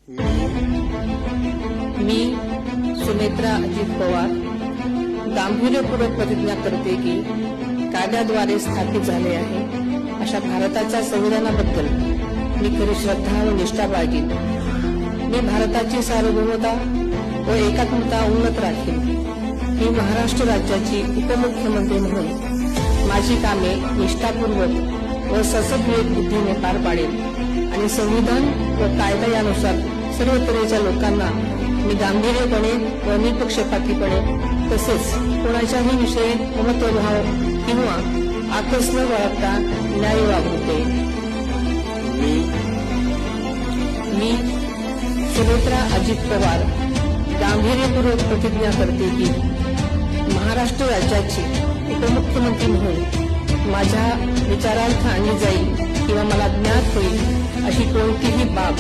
मी सुनेत्रा अजित पवार गांभीर्यपूर्वक प्रतिज्ञा करते की कायद्याद्वारे स्थापित झाले आहे अशा भारताच्या संविधानाबद्दल मी खरी श्रद्धा व निष्ठा बाळगीन. मी भारताची सार्वभौमता व एकात्मता उन्नत राखीन. मी महाराष्ट्र राज्याची उपमुख्यमंत्री म्हणून माझी कामे निष्ठापूर्वक व ससद्विवेक बुद्धीने पार पाडेल आणि संविधान व कायदा यानुसार सर्व तऱ्हेच्या लोकांना मी गांभीर्यपणे व निपक्षपातीपणे तसेच कोणाच्याही विषयी ममत्वभाव किंवा आकस न बाळगता न्याय वागवते. मी सुनेत्रा अजित पवार गांभीर्यपूर्वक प्रतिज्ञा करते की महाराष्ट्र राज्याची उपमुख्यमंत्री म्हणून माझ्या विचारार्थ आणली जाईल किंवा मला ज्ञात होईल अशी कोणतीही बाब